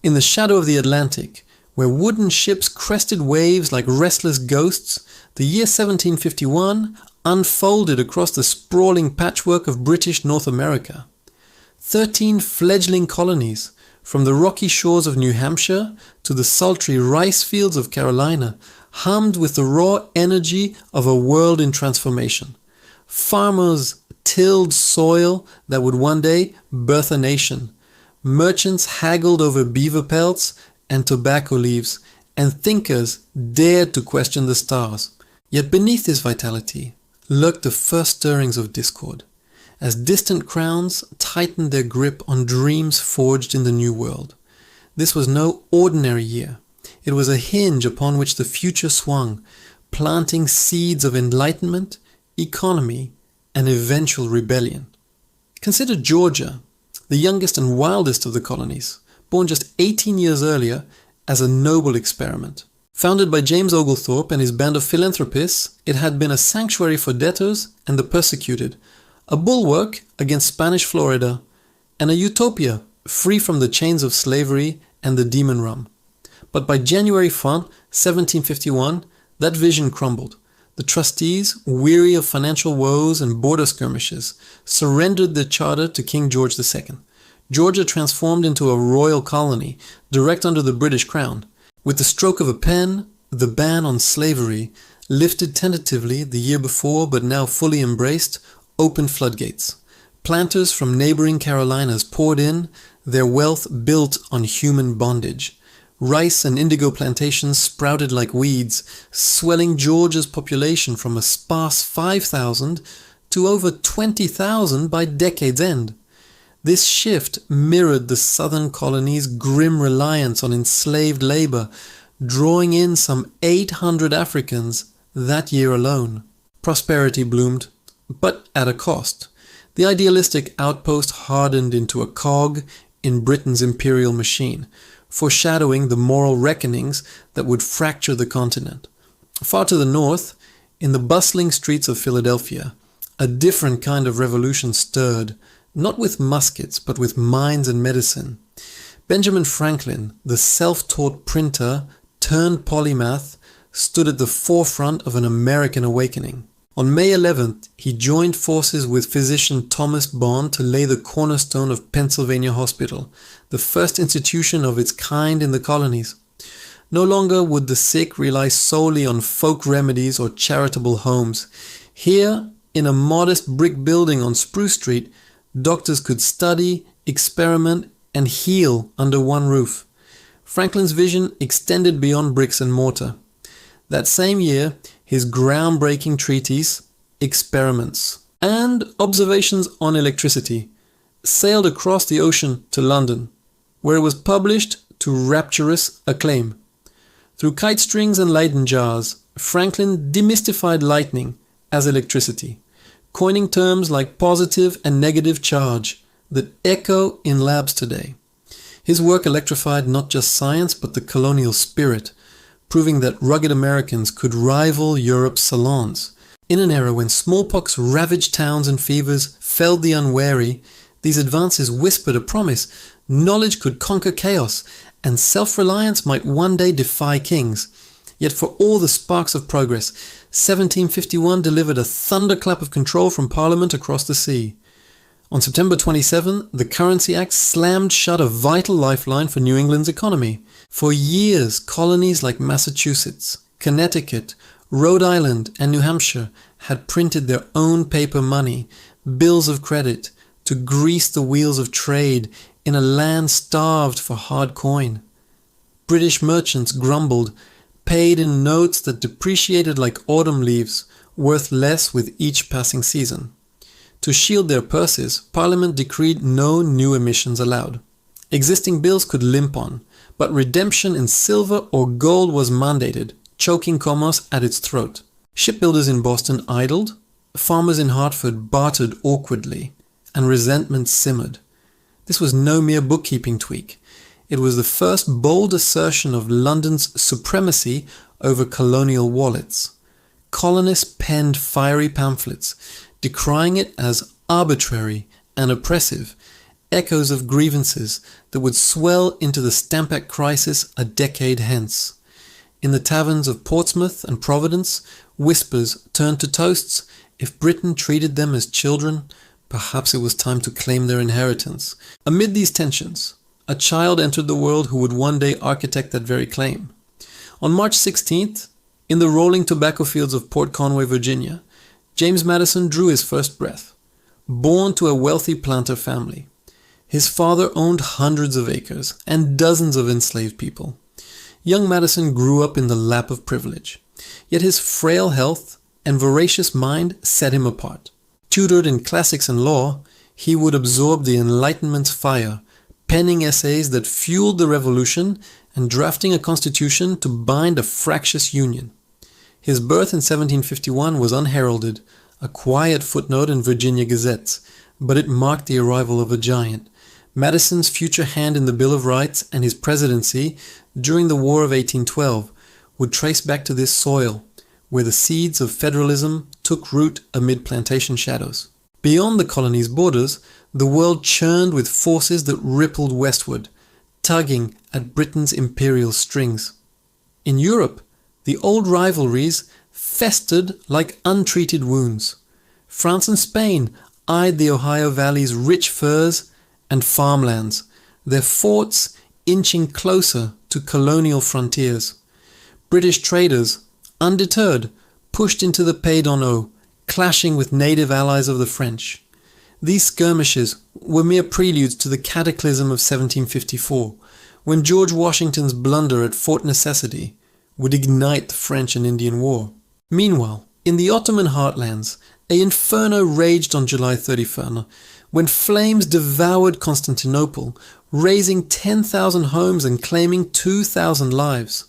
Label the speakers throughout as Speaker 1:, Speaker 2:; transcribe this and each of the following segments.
Speaker 1: In the shadow of the Atlantic, where wooden ships crested waves like restless ghosts, the year 1751 unfolded across the sprawling patchwork of British North America. 13 fledgling colonies, from the rocky shores of New Hampshire to the sultry rice fields of Carolina, hummed with the raw energy of a world in transformation. Farmers tilled soil that would one day birth a nation. Merchants haggled over beaver pelts and tobacco leaves, and thinkers dared to question the stars. Yet beneath this vitality lurked the first stirrings of discord, as distant crowns tightened their grip on dreams forged in the New World. This was no ordinary year. It was a hinge upon which the future swung, planting seeds of enlightenment, economy, and eventual rebellion. Consider Georgia, the youngest and wildest of the colonies, born just 18 years earlier, as a noble experiment. Founded by James Oglethorpe and his band of philanthropists, it had been a sanctuary for debtors and the persecuted, a bulwark against Spanish Florida, and a utopia free from the chains of slavery and the demon rum. But by January 1, 1751, that vision crumbled. The trustees, weary of financial woes and border skirmishes, surrendered their charter to King George II. Georgia transformed into a royal colony, direct under the British crown. With the stroke of a pen, the ban on slavery, lifted tentatively the year before but now fully embraced, opened floodgates. Planters from neighboring Carolinas poured in, their wealth built on human bondage. Rice and indigo plantations sprouted like weeds, swelling Georgia's population from a sparse 5,000 to over 20,000 by decade's end. This shift mirrored the southern colony's grim reliance on enslaved labor, drawing in some 800 Africans that year alone. Prosperity bloomed, but at a cost. The idealistic outpost hardened into a cog in Britain's imperial machine, foreshadowing the moral reckonings that would fracture the continent. Far to the north, in the bustling streets of Philadelphia, a different kind of revolution stirred, not with muskets, but with minds and medicine. Benjamin Franklin, the self-taught printer turned polymath, stood at the forefront of an American awakening. On May 11th, he joined forces with physician Thomas Bond to lay the cornerstone of Pennsylvania Hospital, the first institution of its kind in the colonies. No longer would the sick rely solely on folk remedies or charitable homes. Here, in a modest brick building on Spruce Street, doctors could study, experiment, and heal under one roof. Franklin's vision extended beyond bricks and mortar. That same year, his groundbreaking treatise, Experiments and Observations on Electricity, sailed across the ocean to London, where it was published to rapturous acclaim. Through kite strings and Leyden jars, Franklin demystified lightning as electricity, coining terms like positive and negative charge that echo in labs today. His work electrified not just science but the colonial spirit, proving that rugged Americans could rival Europe's salons. In an era when smallpox ravaged towns and fevers felled the unwary, these advances whispered a promise: knowledge could conquer chaos, and self-reliance might one day defy kings. Yet for all the sparks of progress, 1751 delivered a thunderclap of control from Parliament across the sea. On September 27, the Currency Act slammed shut a vital lifeline for New England's economy. For years, colonies like Massachusetts, Connecticut, Rhode Island, and New Hampshire had printed their own paper money, bills of credit, to grease the wheels of trade in a land starved for hard coin. British merchants grumbled, paid in notes that depreciated like autumn leaves, worth less with each passing season. To shield their purses, Parliament decreed no new emissions allowed. Existing bills could limp on, but redemption in silver or gold was mandated, choking commerce at its throat. Shipbuilders in Boston idled, farmers in Hartford bartered awkwardly, and resentment simmered. This was no mere bookkeeping tweak. It was the first bold assertion of London's supremacy over colonial wallets. Colonists penned fiery pamphlets, decrying it as arbitrary and oppressive, echoes of grievances that would swell into the Stamp Act crisis a decade hence. In the taverns of Portsmouth and Providence, whispers turned to toasts. If Britain treated them as children, perhaps it was time to claim their inheritance. Amid these tensions, a child entered the world who would one day architect that very claim. On March 16th, in the rolling tobacco fields of Port Conway, Virginia, James Madison drew his first breath. Born to a wealthy planter family, his father owned hundreds of acres and dozens of enslaved people. Young Madison grew up in the lap of privilege, yet his frail health and voracious mind set him apart. Tutored in classics and law, he would absorb the Enlightenment's fire, penning essays that fueled the revolution and drafting a constitution to bind a fractious union. His birth in 1751 was unheralded, a quiet footnote in Virginia gazettes, but it marked the arrival of a giant. Madison's future hand in the Bill of Rights and his presidency during the War of 1812 would trace back to this soil, where the seeds of federalism took root amid plantation shadows. Beyond the colony's borders, the world churned with forces that rippled westward, tugging at Britain's imperial strings. In Europe, the old rivalries festered like untreated wounds. France and Spain eyed the Ohio Valley's rich furs and farmlands, their forts inching closer to colonial frontiers. British traders, undeterred, pushed into the Pays d'Ono, clashing with native allies of the French. These skirmishes were mere preludes to the cataclysm of 1754, when George Washington's blunder at Fort Necessity would ignite the French and Indian War. Meanwhile, in the Ottoman heartlands, an inferno raged on July 31st, when flames devoured Constantinople, razing 10,000 homes and claiming 2,000 lives.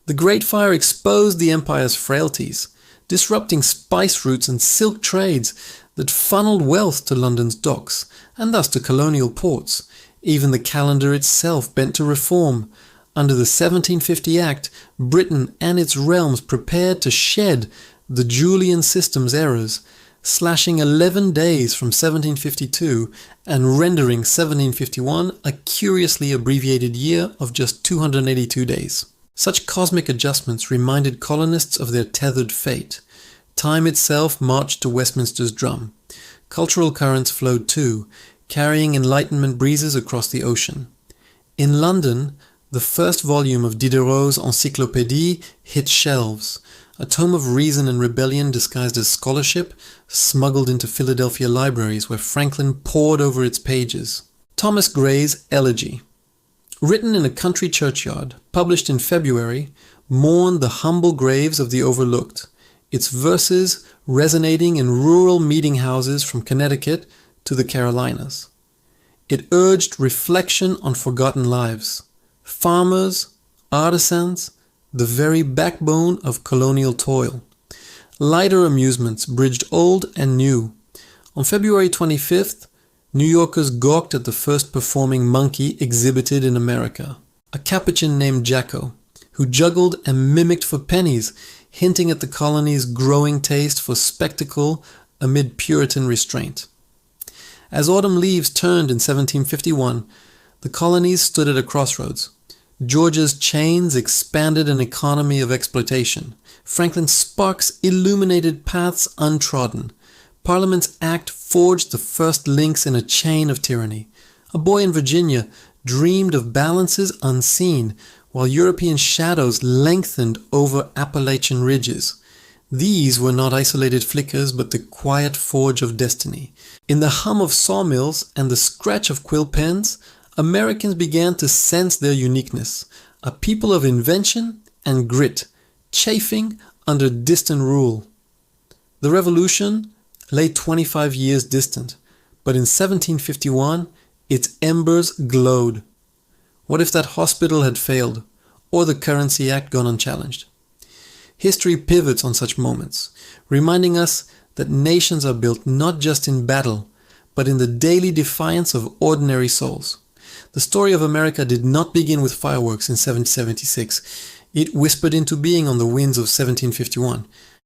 Speaker 1: The Great Fire exposed the empire's frailties, disrupting spice routes and silk trades that funneled wealth to London's docks, and thus to colonial ports. Even the calendar itself bent to reform. Under the 1750 Act, Britain and its realms prepared to shed the Julian system's errors, slashing 11 days from 1752 and rendering 1751 a curiously abbreviated year of just 282 days. Such cosmic adjustments reminded colonists of their tethered fate. Time itself marched to Westminster's drum. Cultural currents flowed too, carrying Enlightenment breezes across the ocean. In London, the first volume of Diderot's Encyclopédie hit shelves, a tome of reason and rebellion disguised as scholarship, smuggled into Philadelphia libraries where Franklin pored over its pages. Thomas Gray's Elegy, written in a country churchyard, published in February, mourned the humble graves of the overlooked, its verses resonating in rural meeting houses from Connecticut to the Carolinas. It urged reflection on forgotten lives, farmers, artisans, the very backbone of colonial toil. Lighter amusements bridged old and new. On February 25th, New Yorkers gawked at the first performing monkey exhibited in America, a Capuchin named Jacko, who juggled and mimicked for pennies, hinting at the colony's growing taste for spectacle amid Puritan restraint. As autumn leaves turned in 1751, the colonies stood at a crossroads. Georgia's chains expanded an economy of exploitation. Franklin's sparks illuminated paths untrodden. Parliament's Act forged the first links in a chain of tyranny. A boy in Virginia dreamed of balances unseen, while European shadows lengthened over Appalachian ridges. These were not isolated flickers, but the quiet forge of destiny. In the hum of sawmills and the scratch of quill pens, Americans began to sense their uniqueness, a people of invention and grit, chafing under distant rule. The revolution lay 25 years distant, but in 1751 its embers glowed. What if that hospital had failed, or the Currency Act gone unchallenged? History pivots on such moments, reminding us that nations are built not just in battle, but in the daily defiance of ordinary souls. The story of America did not begin with fireworks in 1776. It whispered into being on the winds of 1751.